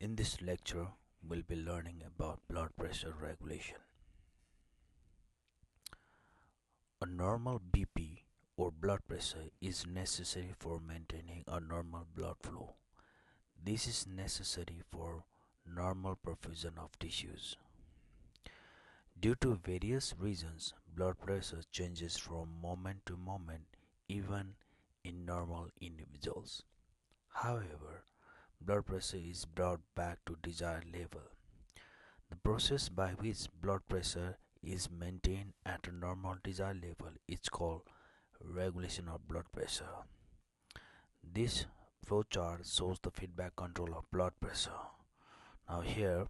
In this lecture, we'll be learning about blood pressure regulation. A normal BP or blood pressure is necessary for maintaining a normal blood flow. This is necessary for normal perfusion of tissues. Due to various reasons, blood pressure changes from moment to moment even in normal individuals. However, blood pressure is brought back to desired level. The process by which blood pressure is maintained at a normal desired level is called regulation of blood pressure. This flowchart shows the feedback control of blood pressure. Now here,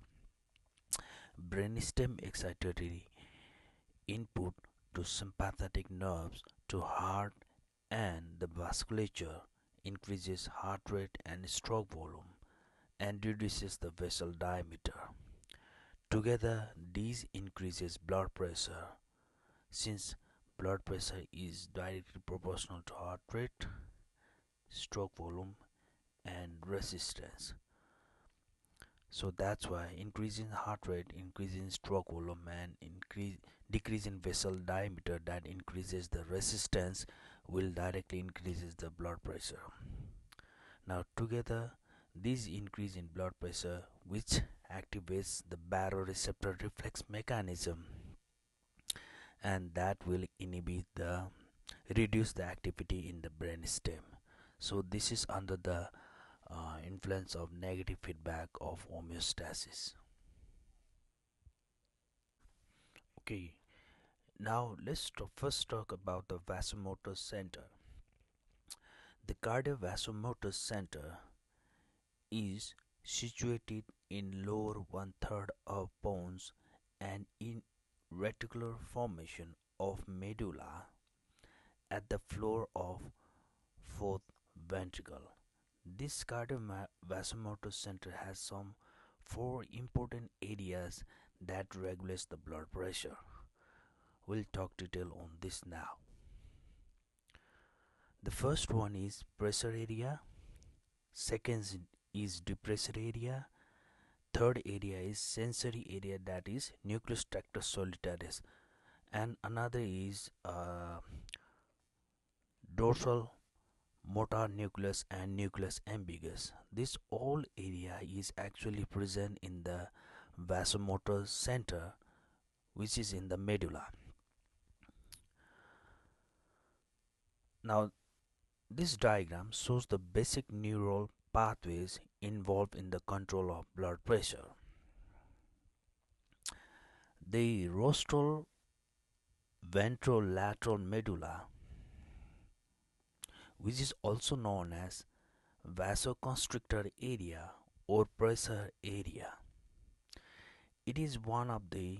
brainstem excitatory input to sympathetic nerves to heart and the vasculature increases heart rate and stroke volume and reduces the vessel diameter. Together, these increases blood pressure. Since blood pressure is directly proportional to heart rate, stroke volume, and resistance. So that's why increasing heart rate, increasing stroke volume, and decrease in vessel diameter that increases the resistance will directly increases the blood pressure. Now together, this increase in blood pressure which activates the baroreceptor reflex mechanism, and that will reduce the activity in the brainstem. So this is under the influence of negative feedback of homeostasis. Okay, now let's first talk about the vasomotor center. The cardiovascular center is situated in lower one-third of bones and in reticular formation of medulla at the floor of fourth ventricle. This cardiovascular center has some four important areas that regulates the blood pressure. We'll talk detail on this now. The first one is pressure area, second is depressor area, third area is sensory area, that is nucleus tractus solitarius, and another is dorsal motor nucleus and nucleus ambiguus. This whole area is actually present in the vasomotor center, which is in the medulla. Now this diagram shows the basic neural pathways involved in the control of blood pressure. The rostral ventrolateral medulla, which is also known as vasoconstrictor area or pressure area. It is one of the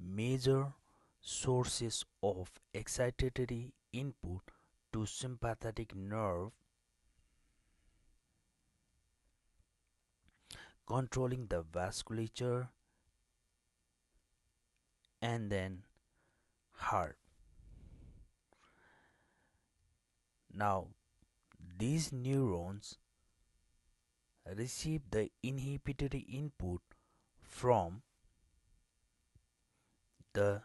major sources of excitatory input to sympathetic nerve, controlling the vasculature and then heart. Now these neurons receive the inhibitory input from the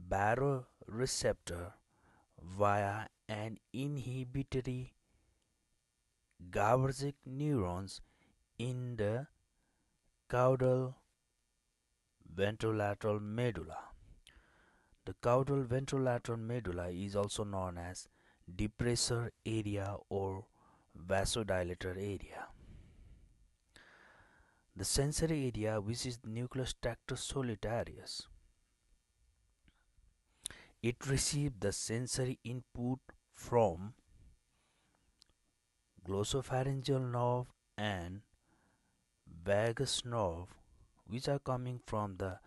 baroreceptor via an inhibitory GABAergic neurons in the caudal ventrolateral medulla. The caudal ventrolateral medulla is also known as depressor area or vasodilator area. The sensory area, which is nucleus tractus solitarius, it receives the sensory input from glossopharyngeal nerve and vagus nerve, which are coming from the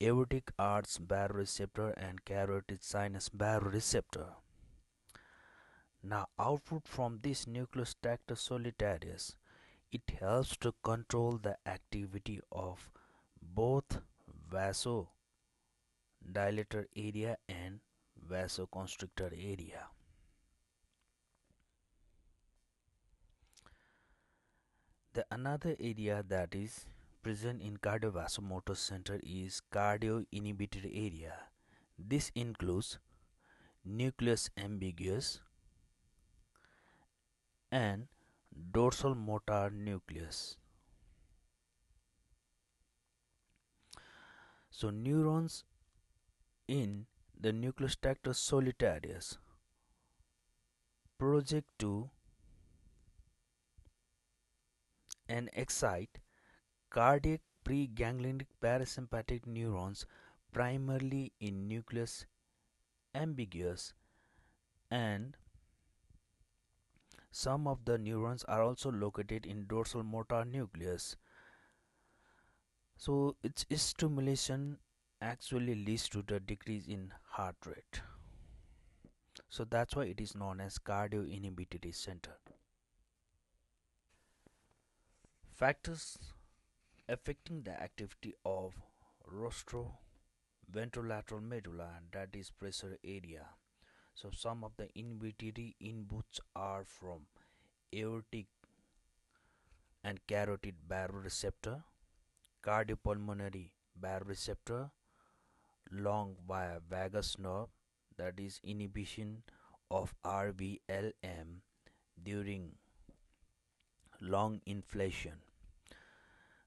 aortic arch baroreceptor and carotid sinus baroreceptor. Now output from this nucleus tractus solitarius, it helps to control the activity of both vasodilator area and vasoconstrictor area. The another area that is present in cardiovascular center is cardio-inhibitory area. This includes nucleus ambiguous and dorsal motor nucleus. So neurons in the nucleus tractus solitarius project to and excite cardiac preganglionic parasympathetic neurons primarily in nucleus ambiguous, and some of the neurons are also located in dorsal motor nucleus. So its stimulation actually leads to the decrease in heart rate. So that's why it is known as cardio inhibitory center. Factors affecting the activity of rostroventrolateral medulla, that is pressure area. So some of the inhibitory inputs are from aortic and carotid baroreceptor, cardiopulmonary baroreceptor, long via vagus nerve, that is inhibition of RVLM during lung inflation,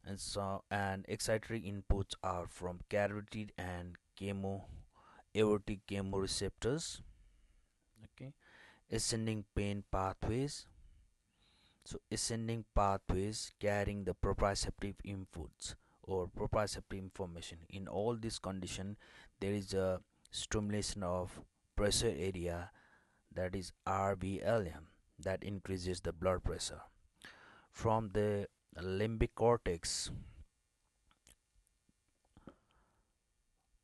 and excitatory inputs are from carotid and aortic chemoreceptors. Okay, ascending pain pathways. So ascending pathways carrying the proprioceptive inputs or proprioceptive information. In all these conditions, there is a stimulation of pressure area, that is RVLM, that increases the blood pressure. From the limbic cortex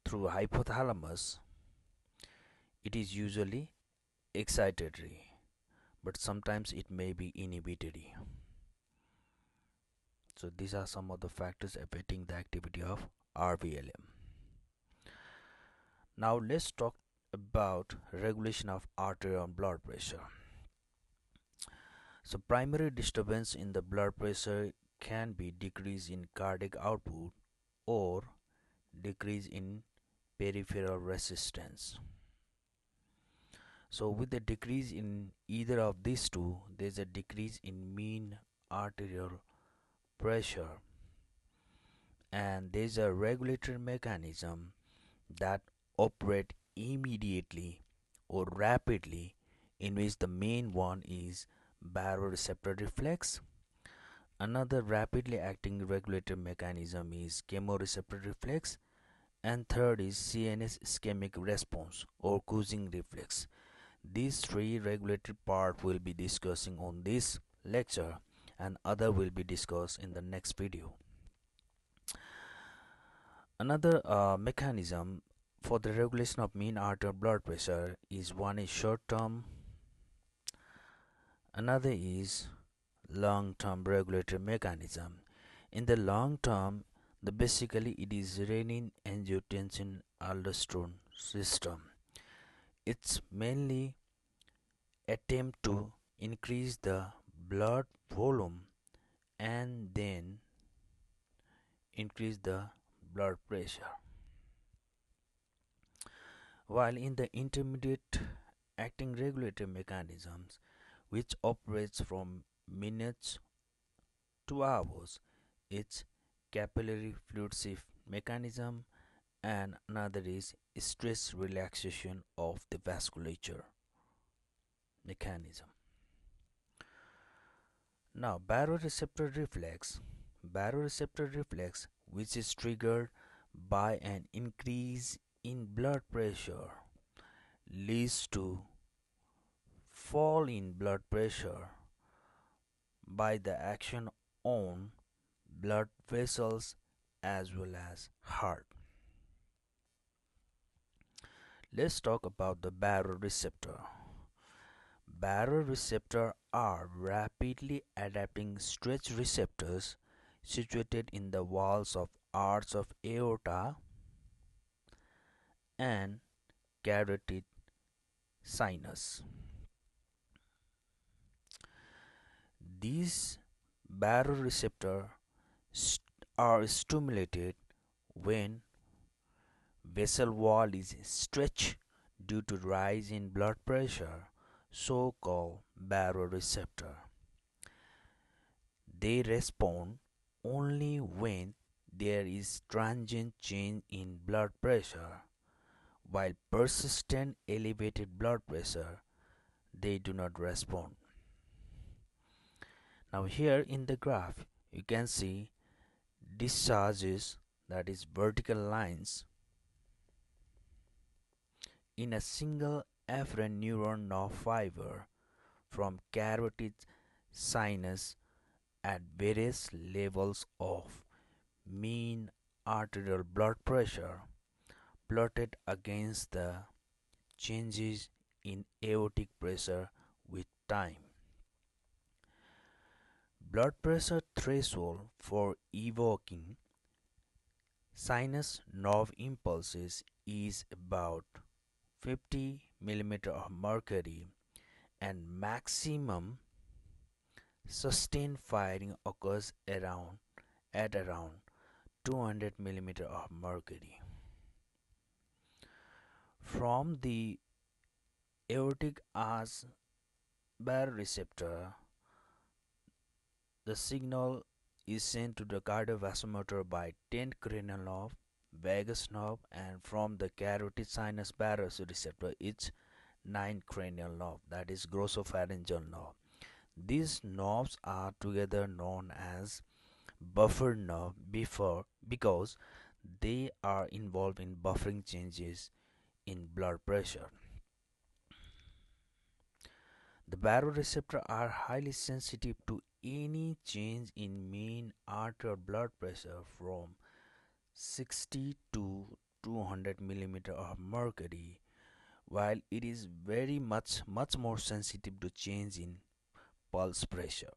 through hypothalamus, it is usually excitatory, but sometimes it may be inhibitory. So these are some of the factors affecting the activity of RVLM. Now let's talk about regulation of arterial blood pressure. So primary disturbance in the blood pressure can be decrease in cardiac output or decrease in peripheral resistance. So with the decrease in either of these two, there is a decrease in mean arterial pressure, and there is a regulatory mechanism that operate immediately or rapidly, in which the main one is baroreceptor reflex. Another rapidly acting regulatory mechanism is chemoreceptor reflex, and third is CNS ischemic response or Cushing reflex. These three regulatory part will be discussing on this lecture, and other will be discussed in the next video. Another mechanism for the regulation of mean arterial blood pressure is one is short term, another is long term regulatory mechanism. In the long term, basically it is renin angiotensin aldosterone system. It's mainly attempt to increase the blood volume and then increase the blood pressure. While in the intermediate acting regulatory mechanisms, which operates from minutes to hours, it's capillary fluid shift mechanism, and another is stress relaxation of the vasculature mechanism. Now baroreceptor reflex, which is triggered by an increase in blood pressure, leads to fall in blood pressure by the action on blood vessels as well as heart. Let's talk about the baroreceptor. Baroreceptor are rapidly adapting stretch receptors situated in the walls of arch of aorta and carotid sinus. These baroreceptor st- are stimulated when vessel wall is stretched due to rise in blood pressure, so-called baroreceptor. They respond only when there is transient change in blood pressure, while persistent elevated blood pressure they do not respond. Now here in the graph you can see discharges, that is vertical lines, in a single afferent neuron nerve fiber from carotid sinus at various levels of mean arterial blood pressure plotted against the changes in aortic pressure with time. Blood pressure threshold for evoking sinus nerve impulses is about 50 mm of mercury, and maximum sustained firing occurs at around 200 mm of mercury. From the aortic arch baroreceptor, the signal is sent to the cardiovascular by 10th cranial nerve, vagus nerve, and from the carotid sinus baroreceptor, it's 9th cranial nerve, that is glossopharyngeal nerve. These nerves are together known as buffer nerve because they are involved in buffering changes in blood pressure. The baroreceptor are highly sensitive to any change in mean arterial blood pressure from 60 to 200 mm of mercury, while it is very much more sensitive to change in pulse pressure.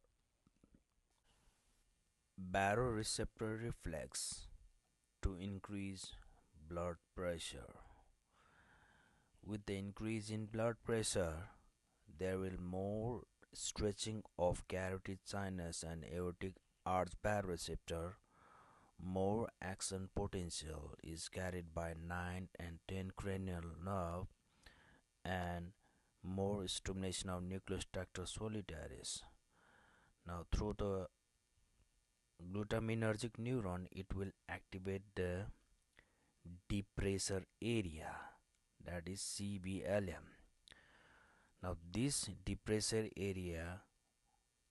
Baroreceptor reflex to increase blood pressure. With the increase in blood pressure, there will more stretching of carotid sinus and aortic arch baroreceptor. More action potential is carried by 9 and 10 cranial nerve, and more stimulation of nucleus tractor solitarius. Now through the glutaminergic neuron, it will activate the depressor area, that is CBLM. Now this depressor area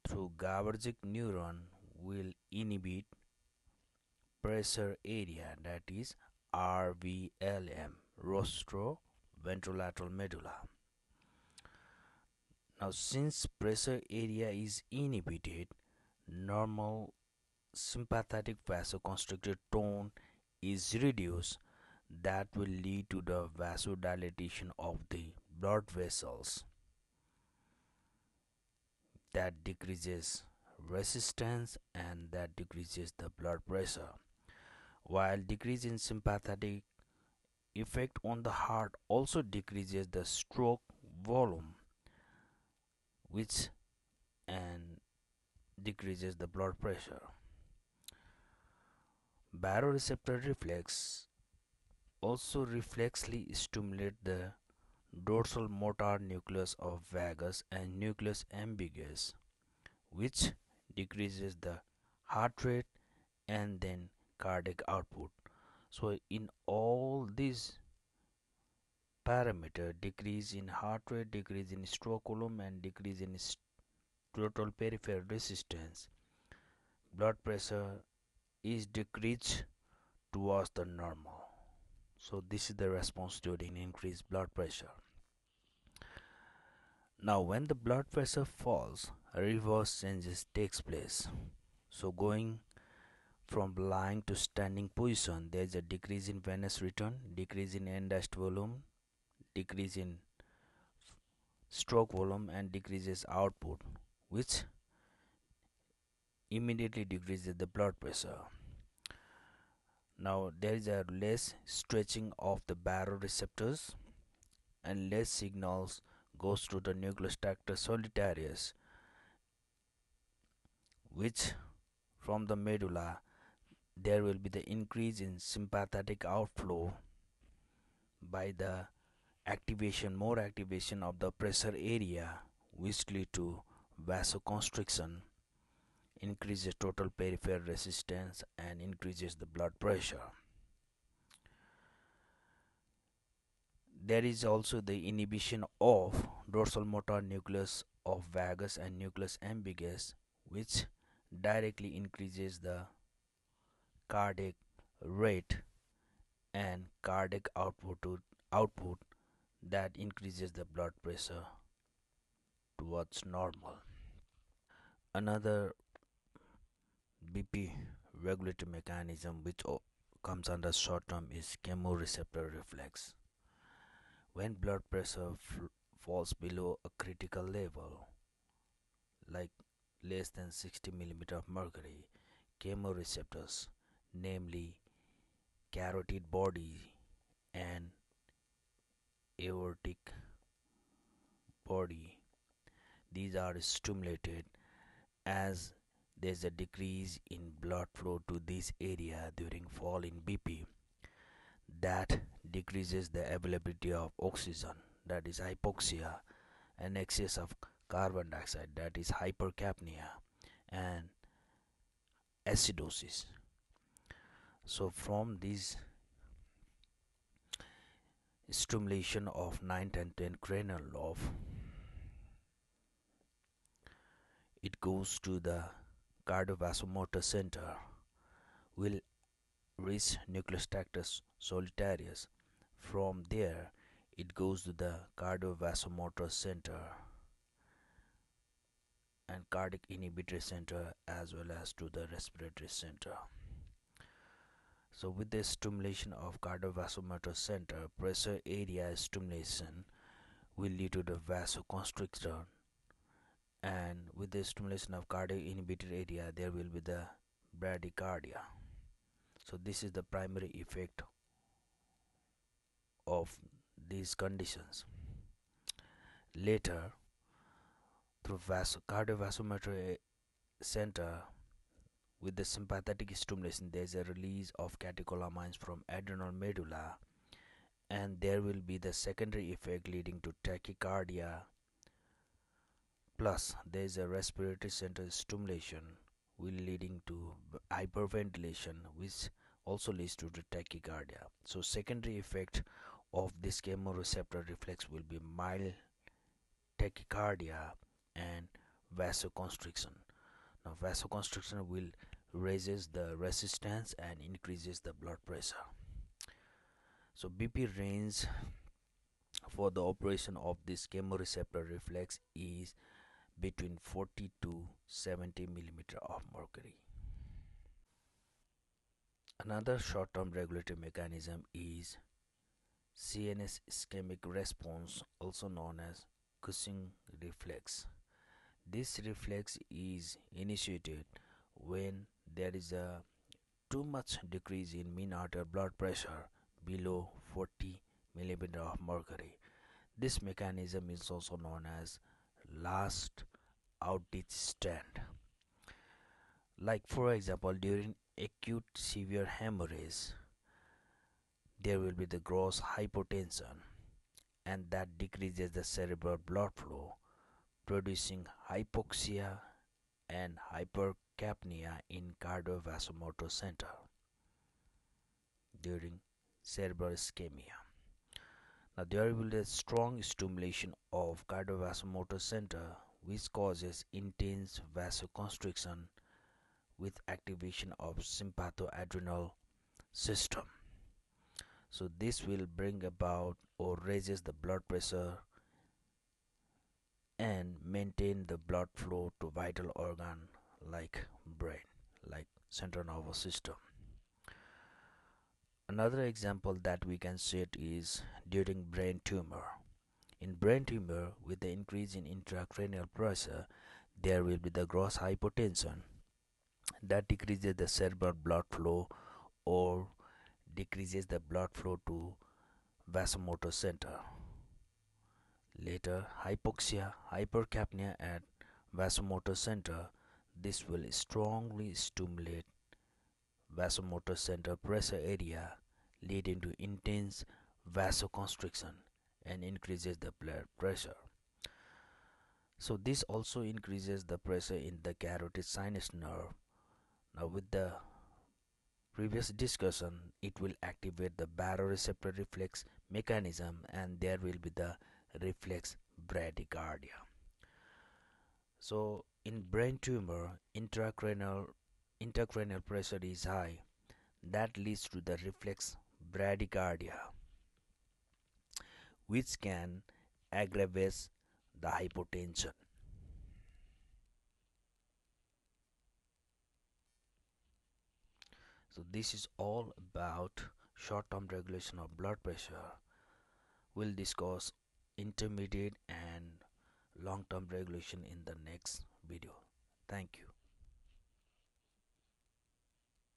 through GABAergic neuron will inhibit pressure area, that is RVLM, rostroventrolateral medulla. Now since pressure area is inhibited, normal sympathetic vasoconstrictor tone is reduced, that will lead to the vasodilatation of the blood vessels, that decreases resistance and that decreases the blood pressure, while decrease in sympathetic effect on the heart also decreases the stroke volume, which and decreases the blood pressure. Baroreceptor reflex also reflexly stimulate the dorsal motor nucleus of vagus and nucleus ambiguus, which decreases the heart rate and then cardiac output. So in all these parameter, decrease in heart rate, decrease in stroke volume, and decrease in total peripheral resistance, blood pressure is decreased towards the normal. So this is the response during increased blood pressure. Now when the blood pressure falls, a reverse changes takes place. So going from lying to standing position, there is a decrease in venous return, decrease in end-diastolic volume, decrease in stroke volume, and decreases output, which immediately decreases the blood pressure. Now there is a less stretching of the baroreceptors and less signals goes to the nucleus tractus solitarius, which from the medulla, there will be the increase in sympathetic outflow by the more activation of the pressure area, which lead to vasoconstriction, increases total peripheral resistance, and increases the blood pressure. There is also the inhibition of dorsal motor nucleus of vagus and nucleus ambiguus, which directly increases the cardiac rate and cardiac output that increases the blood pressure towards normal. Another BP regulatory mechanism which comes under short term is chemoreceptor reflex. When blood pressure falls below a critical level, like less than 60 millimeter of mercury, chemoreceptors, namely carotid body and aortic body, these are stimulated as there's a decrease in blood flow to this area during fall in BP. That decreases the availability of oxygen, that is hypoxia, and excess of carbon dioxide, that is hypercapnia, and acidosis. So from this stimulation of 9 and 10 cranial lobe, it goes to the cardiovascular center, will reach nucleus tractus solitarius. From there, it goes to the cardiovascular center and cardiac inhibitory center, as well as to the respiratory center. So with the stimulation of cardiovascular center, pressure area stimulation will lead to the vasoconstrictor, and with the stimulation of cardiac inhibitory area, there will be the bradycardia. So this is the primary effect of these conditions. Later, through cardiovascular center, with the sympathetic stimulation, there is a release of catecholamines from adrenal medulla, and there will be the secondary effect leading to tachycardia. Plus, there is a respiratory center stimulation will leading to hyperventilation, which also leads to the tachycardia. So secondary effect of this chemoreceptor reflex will be mild tachycardia and vasoconstriction. Now vasoconstriction will raises the resistance and increases the blood pressure. So BP range for the operation of this chemoreceptor reflex is between 40 to 70 millimeter of mercury. Another short-term regulatory mechanism is CNS ischemic response, also known as Cushing reflex. This reflex is initiated when there is a too much decrease in mean arterial blood pressure below 40 millimeter of mercury. This mechanism is also known as last outage stand. Like for example, during acute severe hemorrhage, there will be the gross hypotension, and that decreases the cerebral blood flow, producing hypoxia and hypercapnia in cardiovascular center during cerebral ischemia. Now there will be a strong stimulation of cardiovascular center, which causes intense vasoconstriction with activation of sympathoadrenal system. So this will bring about or raises the blood pressure and maintain the blood flow to vital organ like brain, like central nervous system. Another example that we can set is during brain tumor. In brain tumor, with the increase in intracranial pressure, there will be the gross hypotension that decreases the cerebral blood flow or decreases the blood flow to vasomotor center. Later, hypoxia, hypercapnia at vasomotor center, This will strongly stimulate vasomotor center pressure area, leading to intense vasoconstriction and increases the blood pressure. So this also increases the pressure in the carotid sinus nerve. Now with the previous discussion, it will activate the baroreceptor reflex mechanism and there will be the reflex bradycardia. So in brain tumor, intracranial pressure is high. That leads to the reflex bradycardia, which can aggravate the hypotension. So this is all about short-term regulation of blood pressure. We'll discuss intermediate and long-term regulation in the next video. Thank you.